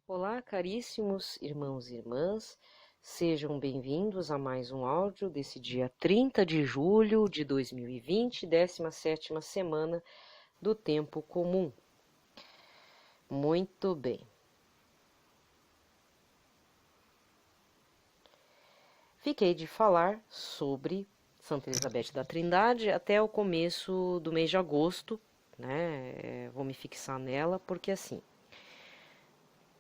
Olá, caríssimos irmãos e irmãs, sejam bem-vindos a mais um áudio desse dia 30 de julho de 2020, 17ª semana do Tempo Comum. Muito bem. Fiquei de falar sobre Santa Elizabeth da Trindade até o começo do mês de agosto, né? Vou me fixar nela porque assim,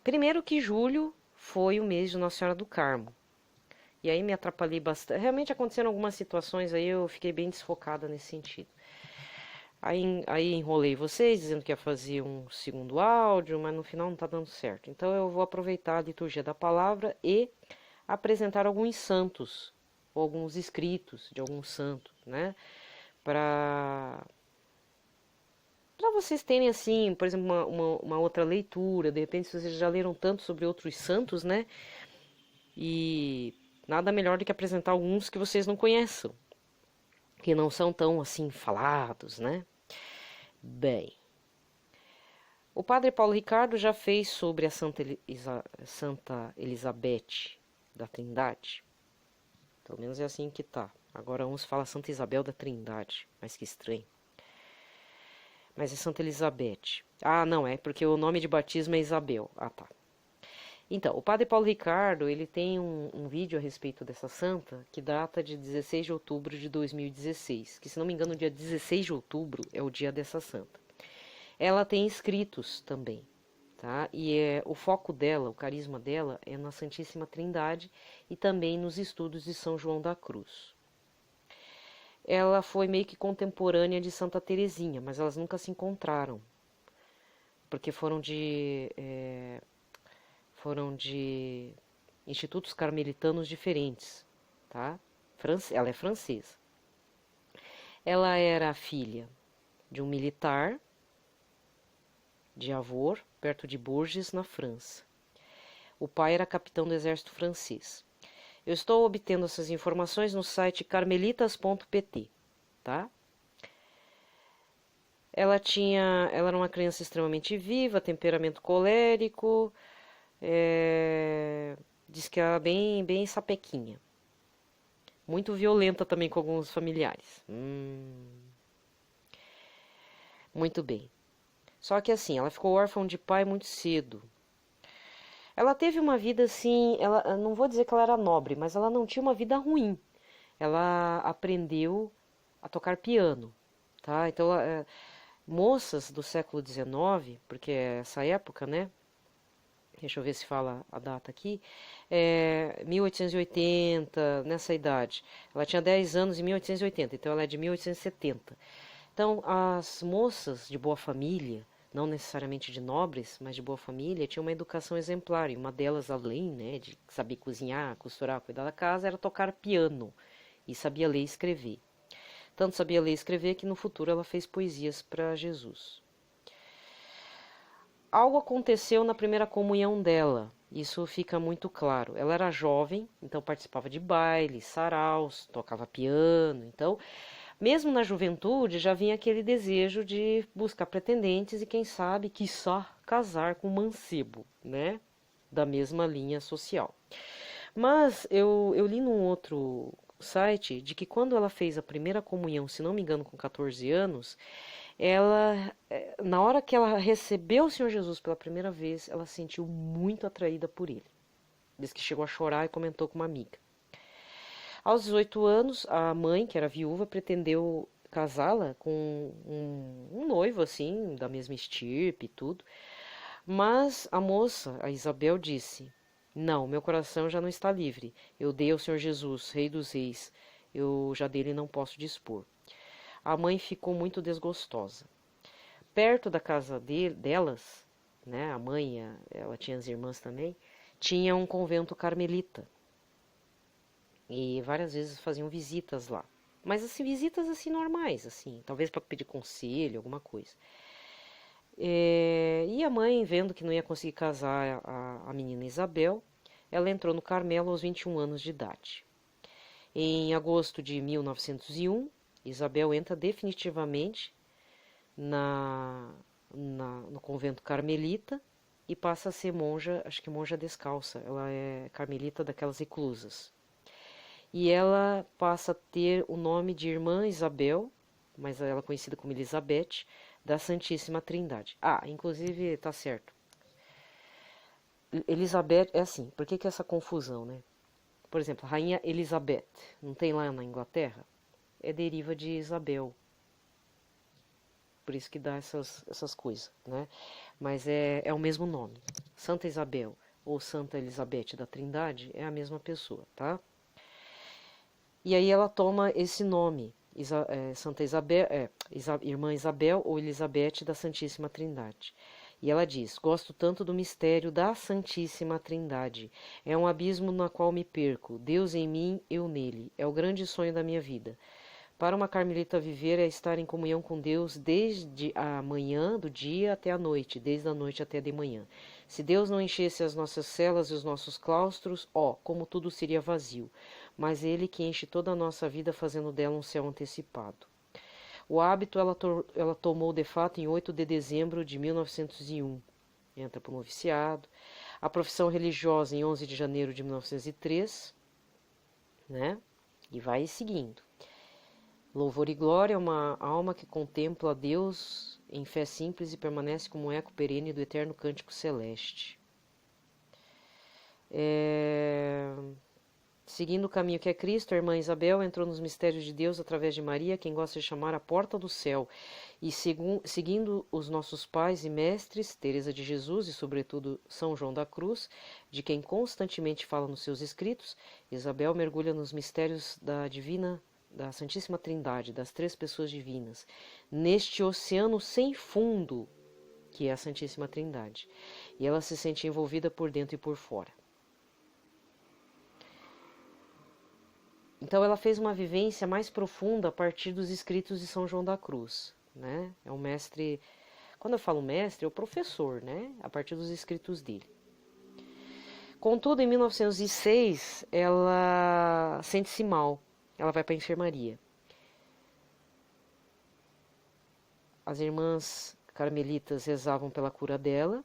primeiro que julho foi o mês de Nossa Senhora do Carmo. E aí me atrapalhei bastante. Realmente aconteceram algumas situações aí, eu fiquei bem desfocada nesse sentido. Aí enrolei vocês, dizendo que ia fazer um segundo áudio, mas no final não tá dando certo. Então eu vou aproveitar a liturgia da palavra e apresentar alguns santos, ou alguns escritos de alguns santos, né? Para vocês terem, assim, por exemplo, uma outra leitura. De repente, se vocês já leram tanto sobre outros santos, né? E nada melhor do que apresentar alguns que vocês não conheçam, que não são tão assim falados, né? Bem, o padre Paulo Ricardo já fez sobre a Santa Elizabeth da Trindade. Pelo menos é assim que tá. Agora uns falam Santa Isabel da Trindade, mas que estranho. Mas é Santa Elizabeth. Ah, não, é porque o nome de batismo é Isabel. Ah, tá. Então, o padre Paulo Ricardo, ele tem um vídeo a respeito dessa santa que data de 16 de outubro de 2016, que se não me engano, o dia 16 de outubro é o dia dessa santa. Ela tem escritos também, tá? E o foco dela, o carisma dela é na Santíssima Trindade e também nos estudos de São João da Cruz. Ela foi meio que contemporânea de Santa Teresinha, mas elas nunca se encontraram, porque foram de institutos carmelitanos diferentes, tá? Ela é francesa. Ela era filha de um militar de Avor, perto de Bourges, na França. O pai era capitão do exército francês. Eu estou obtendo essas informações no site carmelitas.pt, tá? Ela era uma criança extremamente viva, temperamento colérico, diz que era bem sapequinha. Muito violenta também com alguns familiares. Muito bem. Só que assim, ela ficou órfã de pai muito cedo. Ela teve uma vida assim, não vou dizer que ela era nobre, mas ela não tinha uma vida ruim. Ela aprendeu a tocar piano, tá? Então, moças do século XIX, porque é essa época, né? Deixa eu ver se fala a data aqui. 1880, nessa idade. Ela tinha 10 anos em 1880, então ela é de 1870. Então, as moças de boa família, não necessariamente de nobres, mas de boa família, tinham uma educação exemplar. E uma delas, além, né, de saber cozinhar, costurar, cuidar da casa, era tocar piano. E sabia ler e escrever. Tanto sabia ler e escrever que no futuro ela fez poesias para Jesus. Algo aconteceu na primeira comunhão dela, isso fica muito claro. Ela era jovem, então participava de bailes, saraus, tocava piano. Então, mesmo na juventude, já vinha aquele desejo de buscar pretendentes e, quem sabe, quiçá, casar com um mancebo, né? Da mesma linha social. Mas eu li num outro site de que quando ela fez a primeira comunhão, se não me engano, com 14 anos, na hora que ela recebeu o Senhor Jesus pela primeira vez, ela se sentiu muito atraída por ele. Diz que chegou a chorar e comentou com uma amiga. Aos 18 anos, a mãe, que era viúva, pretendeu casá-la com um noivo, assim, da mesma estirpe e tudo. Mas a moça, a Isabel, disse: Não, meu coração já não está livre. Eu dei ao Senhor Jesus, Rei dos Reis. Eu já dele não posso dispor. A mãe ficou muito desgostosa. Perto da casa delas, né, a mãe, ela tinha as irmãs também, tinha um convento carmelita. E várias vezes faziam visitas lá. Mas assim, visitas assim normais, assim, talvez para pedir conselho, alguma coisa. E a mãe, vendo que não ia conseguir casar a menina Isabel, ela entrou no Carmelo aos 21 anos de idade. Em agosto de 1901, Isabel entra definitivamente no convento carmelita, e passa a ser monja, acho que monja descalça. Ela é carmelita daquelas reclusas. E ela passa a ter o nome de Irmã Isabel, mas ela é conhecida como Elizabeth, da Santíssima Trindade. Ah, inclusive, tá certo. Elizabeth é assim, por que essa confusão, né? Por exemplo, Rainha Elizabeth, não tem lá na Inglaterra? É deriva de Isabel, por isso que dá essas coisas, né? Mas é o mesmo nome. Santa Isabel ou Santa Elizabeth da Trindade é a mesma pessoa, tá? E aí ela toma esse nome, Santa Isabel, Irmã Isabel ou Elizabeth da Santíssima Trindade. E ela diz: Gosto tanto do mistério da Santíssima Trindade. É um abismo no qual me perco. Deus em mim, eu nele. É o grande sonho da minha vida. Para uma carmelita viver é estar em comunhão com Deus desde a manhã do dia até a noite, desde a noite até de manhã. Se Deus não enchesse as nossas celas e os nossos claustros, como tudo seria vazio. Mas Ele que enche toda a nossa vida fazendo dela um céu antecipado. O hábito ela tomou de fato em 8 de dezembro de 1901. Entra para o noviciado. A profissão religiosa em 11 de janeiro de 1903, né? E vai seguindo. Louvor e glória é uma alma que contempla a Deus em fé simples e permanece como um eco perene do eterno cântico celeste. Seguindo o caminho que é Cristo, a irmã Isabel entrou nos mistérios de Deus através de Maria, quem gosta de chamar a porta do céu, e seguindo os nossos pais e mestres, Teresa de Jesus e sobretudo São João da Cruz, de quem constantemente fala nos seus escritos, Isabel mergulha nos mistérios da Santíssima Trindade, das três pessoas divinas, neste oceano sem fundo que é a Santíssima Trindade, e ela se sente envolvida por dentro e por fora. Então ela fez uma vivência mais profunda a partir dos escritos de São João da Cruz, né? É um mestre, quando eu falo mestre, é o professor, né? A partir dos escritos dele. Contudo, em 1906, ela sente-se mal, ela vai para a enfermaria. As irmãs carmelitas rezavam pela cura dela.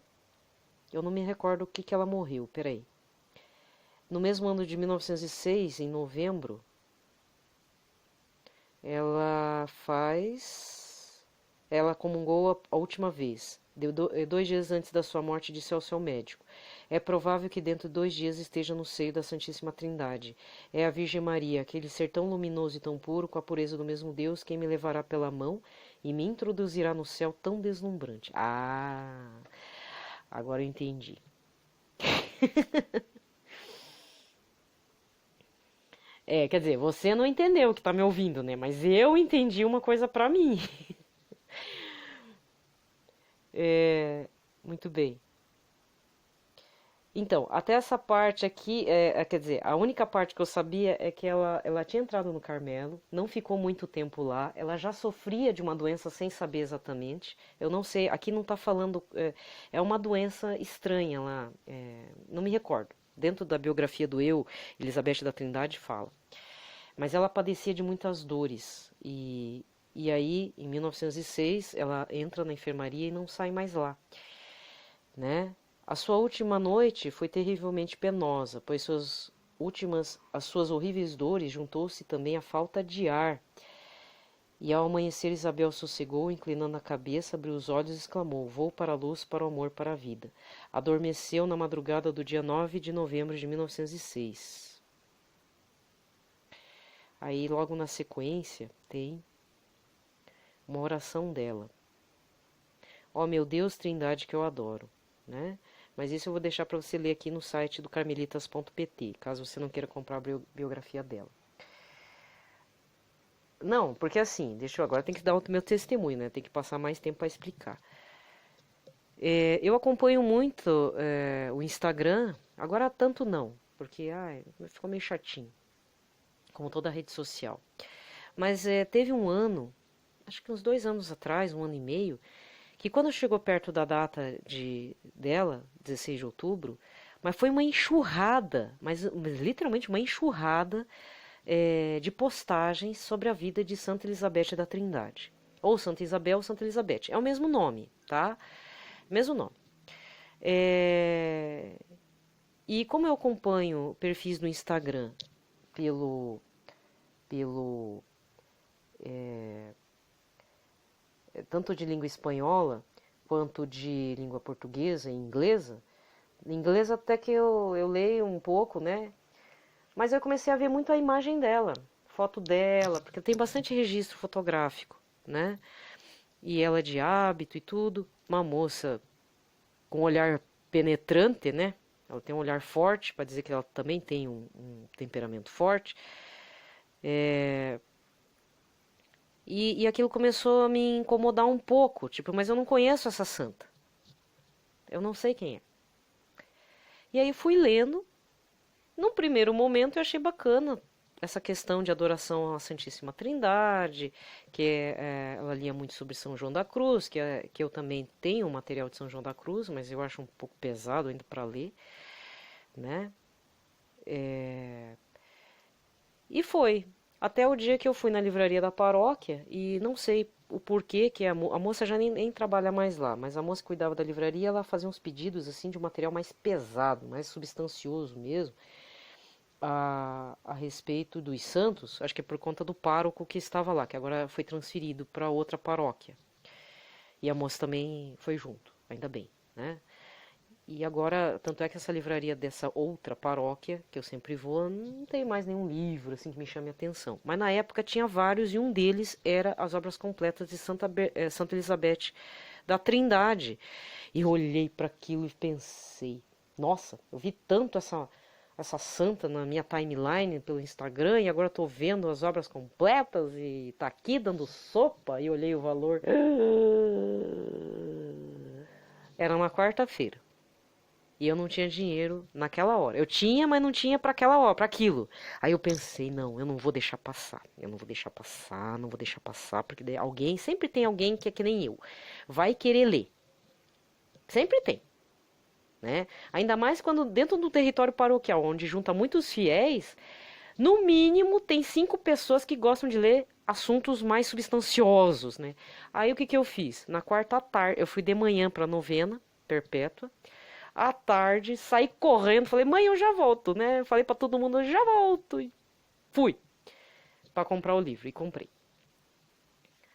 Eu não me recordo o que ela morreu, peraí. No mesmo ano de 1906, em novembro, ela comungou a última vez. 2 dias antes da sua morte, disse ao seu médico: É provável que dentro de 2 dias esteja no seio da Santíssima Trindade. É a Virgem Maria, aquele ser tão luminoso e tão puro, com a pureza do mesmo Deus, quem me levará pela mão e me introduzirá no céu tão deslumbrante. Ah, agora eu entendi. Quer dizer, você não entendeu que tá me ouvindo, né? Mas eu entendi uma coisa pra mim. Muito bem. Então, até essa parte aqui, quer dizer, a única parte que eu sabia é que ela tinha entrado no Carmelo, não ficou muito tempo lá, ela já sofria de uma doença sem saber exatamente. Eu não sei, aqui não tá falando, é uma doença estranha lá, não me recordo. Dentro da biografia do eu, Elizabeth da Trindade fala. Mas ela padecia de muitas dores e aí, em 1906, ela entra na enfermaria e não sai mais lá, né? A sua última noite foi terrivelmente penosa, pois as suas horríveis dores juntou-se também à falta de ar. E ao amanhecer Isabel sossegou, inclinando a cabeça, abriu os olhos e exclamou: Vou para a luz, para o amor, para a vida. Adormeceu na madrugada do dia 9 de novembro de 1906. Aí, logo na sequência, tem uma oração dela. Ó meu Deus, Trindade que eu adoro, né? Mas isso eu vou deixar para você ler aqui no site do carmelitas.pt, caso você não queira comprar a biografia dela. Não, porque assim, deixa eu agora, tem que dar o meu testemunho, né? Tem que passar mais tempo para explicar. Eu acompanho muito o Instagram, agora tanto não, porque ficou meio chatinho, como toda rede social. Mas teve um ano, acho que uns 2 anos atrás, 1 ano e meio, que quando chegou perto da data dela, 16 de outubro, mas foi uma enxurrada, mas literalmente uma enxurrada de postagens sobre a vida de Santa Elizabeth da Trindade. Ou Santa Isabel ou Santa Elizabeth. É o mesmo nome, tá? Mesmo nome. É, E como eu acompanho perfis no Instagram pelo, pelo tanto de língua espanhola quanto de língua portuguesa e inglesa, inglês até que eu leio um pouco, né? Mas eu comecei a ver muito a imagem dela, foto dela, porque tem bastante registro fotográfico, né? E ela de hábito e tudo, uma moça com um olhar penetrante, né? Ela tem um olhar forte, para dizer que ela também tem um temperamento forte. É, e aquilo começou a me incomodar um pouco, tipo, mas eu não conheço essa santa. Eu não sei quem é. E aí fui lendo. Num primeiro momento eu achei bacana essa questão de adoração à Santíssima Trindade, ela lia muito sobre São João da Cruz, que eu também tenho o material de São João da Cruz, mas eu acho um pouco pesado ainda para ler, né? É, E foi. Até o dia que eu fui na livraria da paróquia e não sei o porquê que a moça já nem trabalha mais lá, mas a moça que cuidava da livraria, ela fazia uns pedidos assim de um material mais pesado, mais substancioso mesmo, a respeito dos santos, acho que é por conta do pároco que estava lá, que agora foi transferido para outra paróquia. E a moça também foi junto, ainda bem, né? E agora, tanto é que essa livraria dessa outra paróquia, que eu sempre vou, não tem mais nenhum livro assim que me chame a atenção. Mas na época tinha vários e um deles era as obras completas de Santa Elizabeth da Trindade. E eu olhei para aquilo e pensei, nossa, eu vi tanto essa santa na minha timeline pelo Instagram e agora estou vendo as obras completas e tá aqui dando sopa e olhei o valor. Era uma quarta-feira. E eu não tinha dinheiro naquela hora. Eu tinha, mas não tinha para aquela hora, para aquilo. Aí eu pensei, não, eu não vou deixar passar. Eu não vou deixar passar, não vou deixar passar, porque daí alguém, sempre tem alguém que é que nem eu, vai querer ler. Sempre tem, né? Ainda mais quando dentro do território paroquial, onde junta muitos fiéis, no mínimo tem 5 pessoas que gostam de ler assuntos mais substanciosos, né? Aí o que que eu fiz? Na quarta tarde, eu fui de manhã para a novena perpétua. À tarde, saí correndo, falei, mãe, eu já volto, né? Falei pra todo mundo, eu já volto. E fui pra comprar o livro e comprei.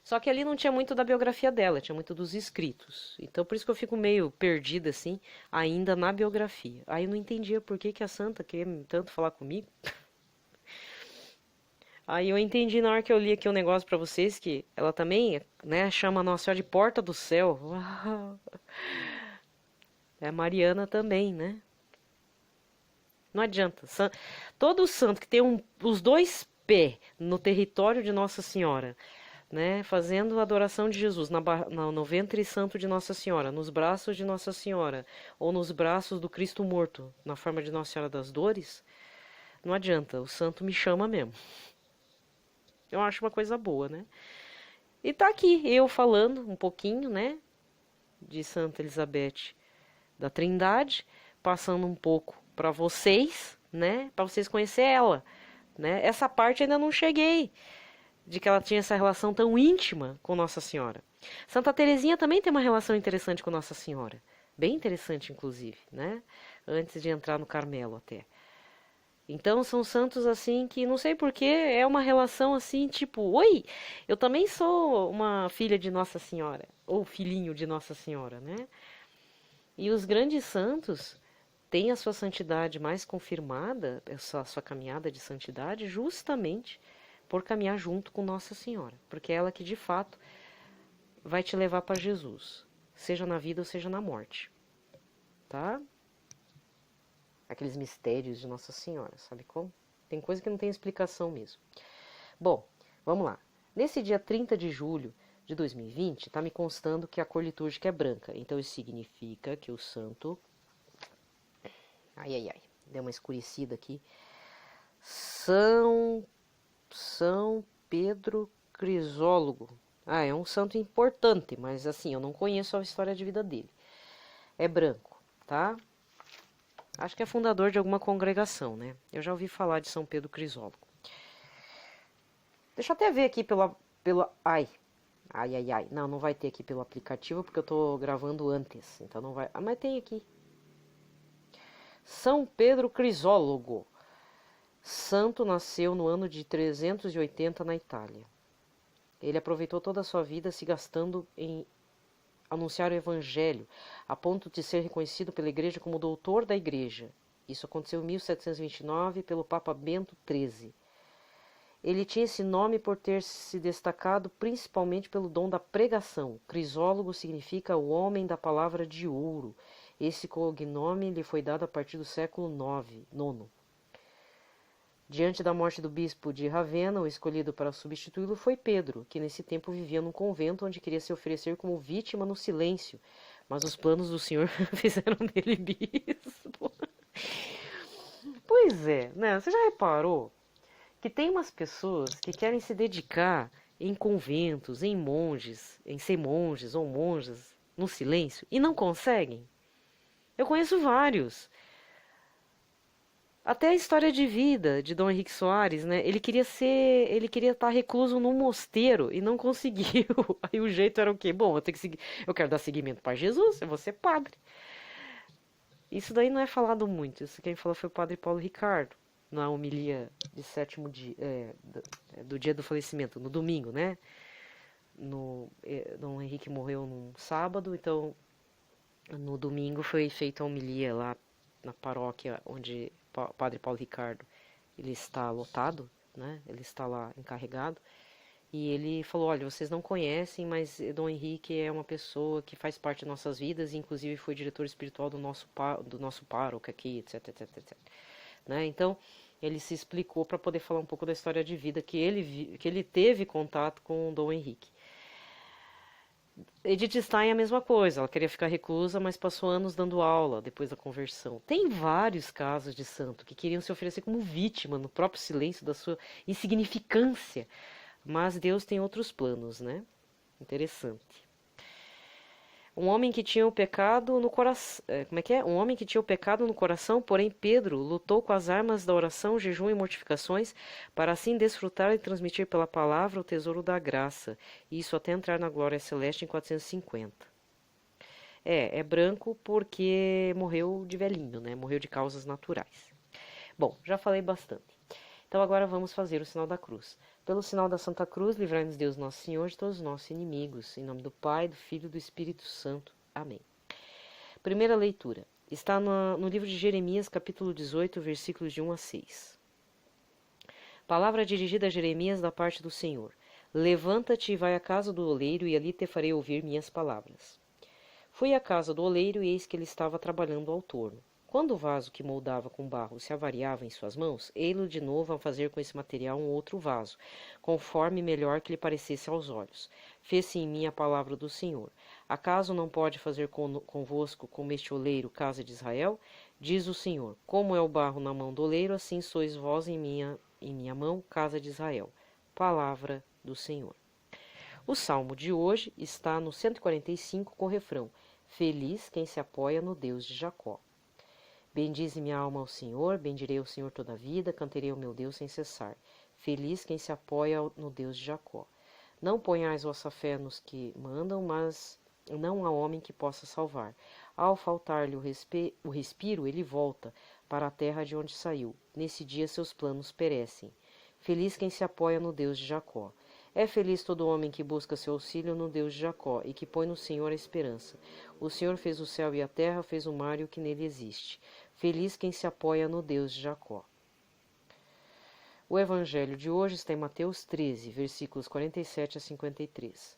Só que ali não tinha muito da biografia dela, tinha muito dos escritos. Então por isso que eu fico meio perdida assim, ainda na biografia. Aí eu não entendia por que que a santa queria tanto falar comigo. Aí eu entendi na hora que eu li aqui um negócio pra vocês que ela também, né, chama Nossa Senhora de Porta do Céu. É Mariana também, né? Não adianta. Todo santo que tem os dois pés no território de Nossa Senhora, né, fazendo a adoração de Jesus no ventre santo de Nossa Senhora, nos braços de Nossa Senhora, ou nos braços do Cristo morto, na forma de Nossa Senhora das Dores, não adianta, o santo me chama mesmo. Eu acho uma coisa boa, né? E tá aqui eu falando um pouquinho, né, de Santa Elizabeth da Trindade, passando um pouco para vocês, né, para vocês conhecer ela, né? Essa parte ainda não cheguei de que ela tinha essa relação tão íntima com Nossa Senhora. Santa Teresinha também tem uma relação interessante com Nossa Senhora, bem interessante inclusive, né? Antes de entrar no Carmelo até. Então são santos assim que não sei por que é uma relação assim, tipo, oi, eu também sou uma filha de Nossa Senhora, ou filhinho de Nossa Senhora, né? E os grandes santos têm a sua santidade mais confirmada, a sua caminhada de santidade, justamente por caminhar junto com Nossa Senhora, porque é ela que de fato vai te levar para Jesus, seja na vida ou seja na morte, tá? Aqueles mistérios de Nossa Senhora, sabe como? Tem coisa que não tem explicação mesmo. Bom, vamos lá. Nesse dia 30 de julho de 2020, está me constando que a cor litúrgica é branca. Então isso significa que o santo... Ai, deu uma escurecida aqui. São Pedro Crisólogo. Ah, é um santo importante, mas assim, eu não conheço a história de vida dele. É branco, tá? Acho que é fundador de alguma congregação, né? Eu já ouvi falar de São Pedro Crisólogo. Deixa eu até ver aqui ai, Ai, ai, ai. Não, não vai ter aqui pelo aplicativo porque eu tô gravando antes. Então não vai. Ah, mas tem aqui. São Pedro Crisólogo. Santo nasceu no ano de 380 na Itália. Ele aproveitou toda a sua vida se gastando em anunciar o evangelho, a ponto de ser reconhecido pela igreja como doutor da igreja. Isso aconteceu em 1729 pelo Papa Bento XIII. Ele tinha esse nome por ter se destacado principalmente pelo dom da pregação. Crisólogo significa o homem da palavra de ouro. Esse cognome lhe foi dado a partir do século IX. Diante da morte do bispo de Ravenna, o escolhido para substituí-lo foi Pedro, que nesse tempo vivia num convento onde queria se oferecer como vítima no silêncio, mas os planos do Senhor fizeram dele bispo. Pois é, né? Você já reparou que tem umas pessoas que querem se dedicar em conventos, em monges, em ser monges ou monjas no silêncio e não conseguem? Eu conheço vários. Até a história de vida de Dom Henrique Soares, né? Ele queria estar recluso num mosteiro e não conseguiu. Aí o jeito era o quê? Bom, eu quero dar seguimento para Jesus, eu vou ser padre. Isso daí não é falado muito. Isso quem falou foi o padre Paulo Ricardo, na homilia de sétimo dia, do dia do falecimento, no domingo, né? Dom Henrique morreu num sábado, então no domingo foi feita a homilia lá na paróquia onde o padre Paulo Ricardo ele está lotado, né? Ele está lá encarregado. E ele falou, olha, vocês não conhecem, mas Dom Henrique é uma pessoa que faz parte de nossas vidas, e inclusive foi diretor espiritual do nosso pároco aqui, etc, etc, etc. Né? Então, ele se explicou para poder falar um pouco da história de vida que ele teve contato com Dom Henrique. Edith Stein é a mesma coisa, ela queria ficar reclusa, mas passou anos dando aula depois da conversão. Tem vários casos de santo que queriam se oferecer como vítima no próprio silêncio da sua insignificância, mas Deus tem outros planos, né? Interessante. Um homem que tinha o pecado no coração. Como é que é? Um homem que tinha o pecado no coração, porém Pedro lutou com as armas da oração, jejum e mortificações, para assim desfrutar e transmitir pela palavra o tesouro da graça, e isso até entrar na glória celeste em 450. É branco porque morreu de velhinho, né? Morreu de causas naturais. Bom, já falei bastante. Então agora vamos fazer o sinal da cruz. Pelo sinal da Santa Cruz, livrai-nos Deus Nosso Senhor de todos os nossos inimigos. Em nome do Pai, do Filho e do Espírito Santo. Amém. Primeira leitura. Está no livro de Jeremias, capítulo 18, versículos de 1 a 6. Palavra dirigida a Jeremias da parte do Senhor. Levanta-te e vai à casa do oleiro, e ali te farei ouvir minhas palavras. Fui à casa do oleiro, e eis que ele estava trabalhando ao torno. Quando o vaso que moldava com barro se avariava em suas mãos, ei-lo de novo a fazer com esse material um outro vaso, conforme melhor que lhe parecesse aos olhos. Fez-se em mim a palavra do Senhor. Acaso não pode fazer convosco como este oleiro, casa de Israel? Diz o Senhor, como é o barro na mão do oleiro, assim sois vós em minha mão, casa de Israel. Palavra do Senhor. O salmo de hoje está no 145 com o refrão: Feliz quem se apoia no Deus de Jacó. Bendize minha alma ao Senhor, bendirei ao Senhor toda a vida, cantarei ao meu Deus sem cessar. Feliz quem se apoia no Deus de Jacó. Não ponhais vossa fé nos que mandam, mas não há homem que possa salvar. Ao faltar-lhe o respiro, ele volta para a terra de onde saiu. Nesse dia seus planos perecem. Feliz quem se apoia no Deus de Jacó. É feliz todo homem que busca seu auxílio no Deus de Jacó e que põe no Senhor a esperança. O Senhor fez o céu e a terra, fez o mar e o que nele existe. Feliz quem se apoia no Deus de Jacó. O evangelho de hoje está em Mateus 13, versículos 47 a 53.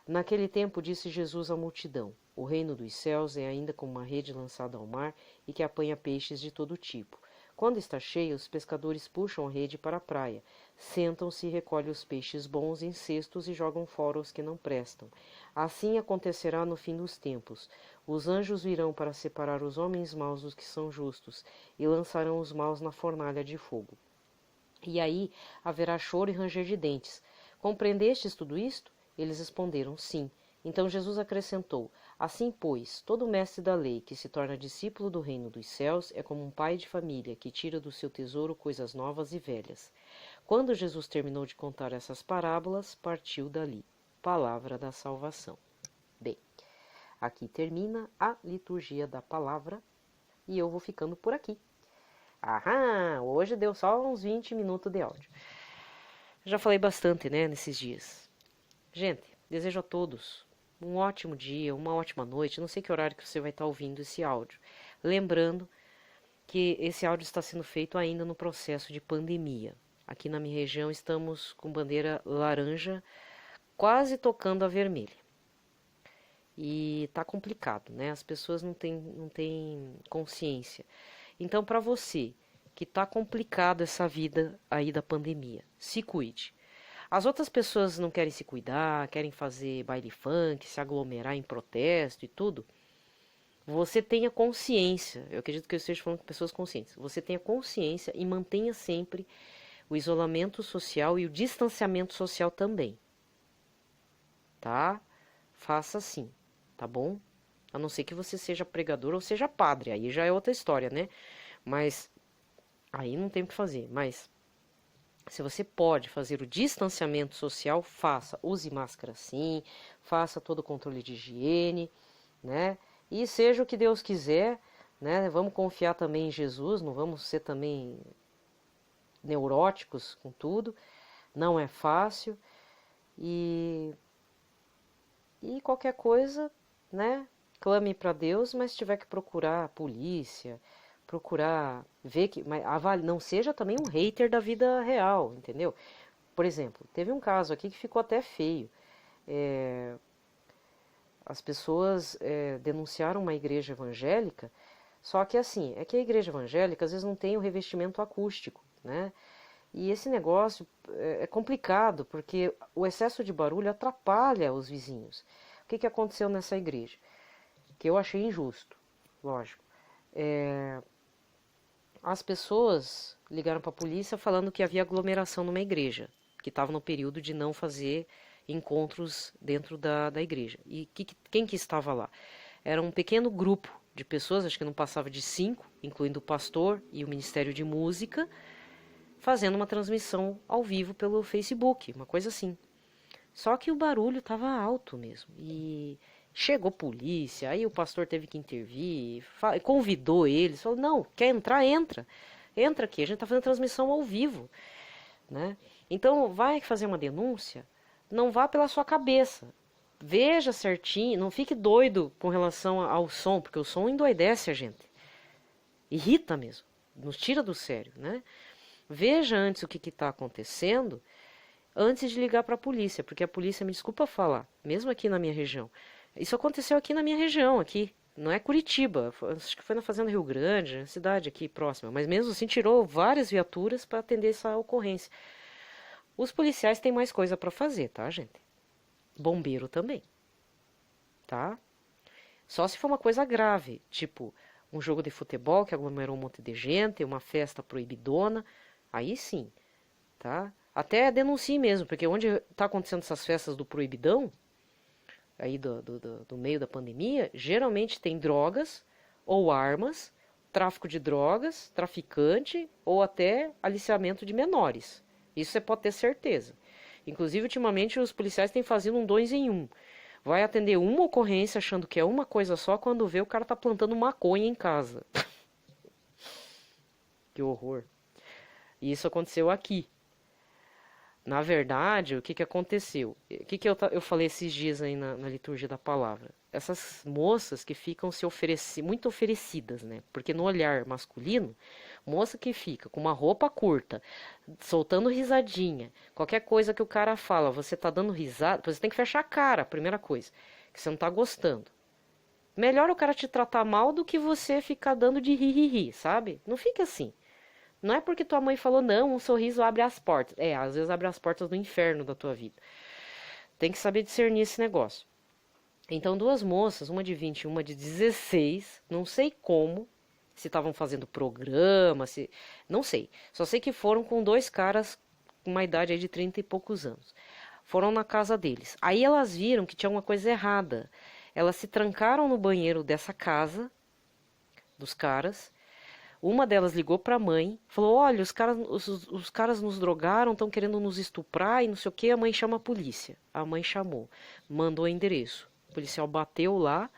Naquele tempo disse Jesus à multidão: O reino dos céus é ainda como uma rede lançada ao mar e que apanha peixes de todo tipo. Quando está cheia, os pescadores puxam a rede para a praia, sentam-se e recolhem os peixes bons em cestos e jogam fora os que não prestam. Assim acontecerá no fim dos tempos. Os anjos virão para separar os homens maus dos que são justos, e lançarão os maus na fornalha de fogo. E aí haverá choro e ranger de dentes. Compreendestes tudo isto? Eles responderam, sim. Então Jesus acrescentou: Assim, pois, todo mestre da lei que se torna discípulo do reino dos céus é como um pai de família que tira do seu tesouro coisas novas e velhas. Quando Jesus terminou de contar essas parábolas, partiu dali. palavra da salvação. Bem, aqui termina a liturgia da palavra e eu vou ficando por aqui. Hoje deu só uns 20 minutos de áudio. Já falei bastante, né, nesses dias. Gente, desejo a todos um ótimo dia, uma ótima noite. Não sei que horário que você vai estar ouvindo esse áudio. Lembrando que esse áudio está sendo feito ainda no processo de pandemia. Aqui na minha região estamos com bandeira laranja, quase tocando a vermelha. E tá complicado, né? As pessoas não têm consciência. Então, para você que tá complicado essa vida aí da pandemia, se cuide. As outras pessoas não querem se cuidar, querem fazer baile funk, se aglomerar em protesto e tudo. Você tenha consciência, eu acredito que eu esteja falando com pessoas conscientes. Você tenha consciência e mantenha sempre o isolamento social e o distanciamento social também. Tá? Faça assim, tá bom? A não ser que você seja pregador ou seja padre, aí já é outra história, né? Mas aí não tem o que fazer, mas se você pode fazer o distanciamento social, faça. Use máscara sim, faça todo o controle de higiene, né? E seja o que Deus quiser, né? Vamos confiar também em Jesus, não vamos ser também neuróticos com tudo. Não é fácil. E qualquer coisa, né? Clame para Deus, mas se tiver que procurar a polícia, procurar ver que, mas não seja também um hater da vida real, entendeu? Por exemplo, teve um caso aqui que ficou até feio. As pessoas denunciaram uma igreja evangélica, só que assim, é que a igreja evangélica às vezes não tem o revestimento acústico, né? E esse negócio é complicado, porque o excesso de barulho atrapalha os vizinhos. O que aconteceu nessa igreja? Que eu achei injusto, lógico. As pessoas ligaram para a polícia falando que havia aglomeração numa igreja, que estava no período de não fazer encontros dentro da igreja. E quem que estava lá? Era um pequeno grupo de pessoas, acho que não passava de 5, incluindo o pastor e o Ministério de Música, fazendo uma transmissão ao vivo pelo Facebook, uma coisa assim. Só que o barulho estava alto mesmo. E chegou polícia, aí o pastor teve que intervir, convidou eles, falou, não, quer entrar, entra. Entra aqui, a gente está fazendo transmissão ao vivo, né? Então, vai fazer uma denúncia, não vá pela sua cabeça. Veja certinho, não fique doido com relação ao som, porque o som endoidece a gente. Irrita mesmo, nos tira do sério, né? Veja antes o que está acontecendo, antes de ligar para a polícia, porque a polícia, me desculpa falar, mesmo aqui na minha região, isso aconteceu aqui na minha região, aqui, não é Curitiba, acho que foi na Fazenda Rio Grande, cidade aqui próxima, mas mesmo assim tirou várias viaturas para atender essa ocorrência. Os policiais têm mais coisa para fazer, tá, gente? Bombeiro também, tá? Só se for uma coisa grave, tipo um jogo de futebol que aglomerou um monte de gente, uma festa proibidona, aí sim, tá? Até denuncie mesmo, porque onde está acontecendo essas festas do proibidão, aí do meio da pandemia, geralmente tem drogas ou armas, tráfico de drogas, traficante ou até aliciamento de menores. Isso você pode ter certeza. Inclusive, ultimamente, os policiais têm fazendo um 2 em 1. Vai atender uma ocorrência achando que é uma coisa só, quando vê o cara tá plantando maconha em casa. Que horror. E isso aconteceu aqui. Na verdade, o que aconteceu? O que eu falei esses dias aí na liturgia da palavra? Essas moças que ficam muito oferecidas, né? Porque no olhar masculino, moça que fica com uma roupa curta, soltando risadinha, qualquer coisa que o cara fala, você tá dando risada, você tem que fechar a cara, primeira coisa, que você não tá gostando. Melhor o cara te tratar mal do que você ficar dando de ri, sabe? Não fique assim. Não é porque tua mãe falou, não, um sorriso abre as portas. Às vezes abre as portas do inferno da tua vida. Tem que saber discernir esse negócio. Então, duas moças, uma de 20 e uma de 16, não sei como, se estavam fazendo programa, não sei. Só sei que foram com dois caras com uma idade aí de 30 e poucos anos. Foram na casa deles. Aí elas viram que tinha uma coisa errada. Elas se trancaram no banheiro dessa casa, dos caras. Uma delas ligou para a mãe, falou: Olha, os caras nos drogaram, estão querendo nos estuprar e não sei o que. A mãe chama a polícia. A mãe chamou, mandou o endereço. O policial bateu lá,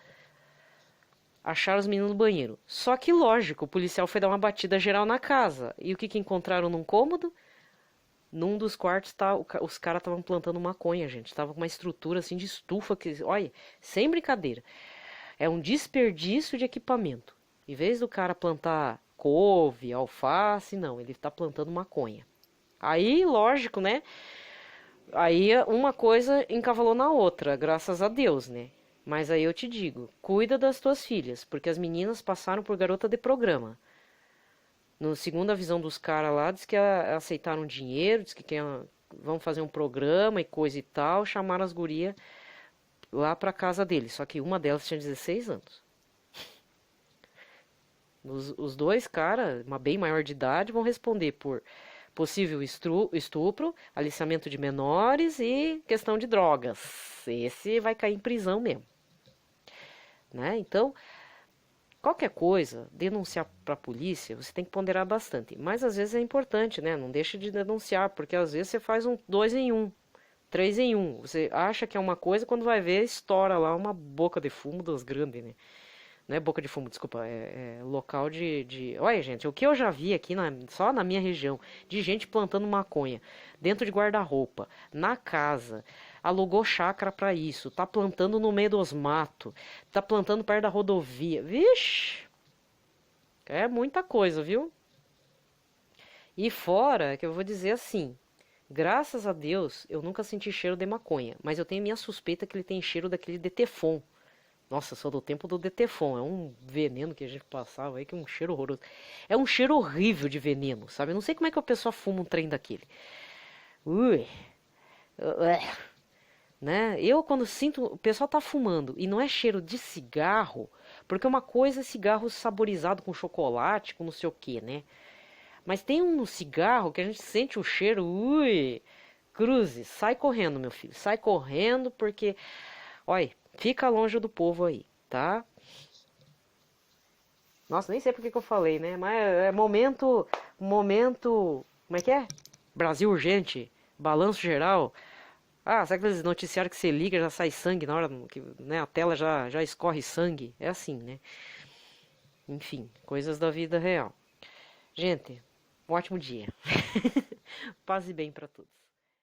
acharam os meninos no banheiro. Só que, lógico, o policial foi dar uma batida geral na casa. E o que encontraram num cômodo? Num dos quartos, os caras estavam plantando maconha, gente. Tava com uma estrutura assim de estufa que, olha, sem brincadeira. É um desperdício de equipamento. Em vez do cara plantar couve, alface, não, ele tá plantando maconha. Aí, lógico, né? Aí uma coisa encavalou na outra, graças a Deus, né? Mas aí eu te digo, cuida das tuas filhas, porque as meninas passaram por garota de programa. No segunda visão dos caras lá, diz que aceitaram dinheiro, diz que vão fazer um programa e coisa e tal, chamaram as gurias lá pra casa deles. Só que uma delas tinha 16 anos. Os dois caras, uma bem maior de idade, vão responder por possível estupro, aliciamento de menores e questão de drogas. Esse vai cair em prisão mesmo. Né? Então, qualquer coisa, denunciar para a polícia, você tem que ponderar bastante. Mas às vezes é importante, né? Não deixe de denunciar, porque às vezes você faz um 2 em 1, 3 em 1. Você acha que é uma coisa, quando vai ver, estoura lá uma boca de fumo das grandes, né? Não é boca de fumo, desculpa, é local de... Olha, gente, o que eu já vi aqui, só na minha região, de gente plantando maconha, dentro de guarda-roupa, na casa, alugou chácara para isso, tá plantando no meio dos matos, tá plantando perto da rodovia. Vixe, é muita coisa, viu? E fora, que eu vou dizer assim, graças a Deus, eu nunca senti cheiro de maconha, mas eu tenho minha suspeita que ele tem cheiro daquele Detefon. Nossa, sou do tempo do Detefon. É um veneno que a gente passava aí, que é um cheiro horroroso. É um cheiro horrível de veneno, sabe? Eu não sei como é que a pessoa fuma um trem daquele. Ui. Né? Eu, quando sinto... O pessoal tá fumando e não é cheiro de cigarro, porque uma coisa é cigarro saborizado com chocolate, com não sei o que, né? Mas tem um cigarro que a gente sente o cheiro... Ui. Cruzes, sai correndo, meu filho. Sai correndo, porque... Olha... Fica longe do povo aí, tá? Nossa, nem sei por que eu falei, né? Mas é momento, como é que é? Brasil urgente, balanço geral. Ah, sabe aqueles noticiários que você liga já sai sangue na hora que, né, a tela já escorre sangue? É assim, né? Enfim, coisas da vida real. Gente, um ótimo dia. Paz e bem pra todos.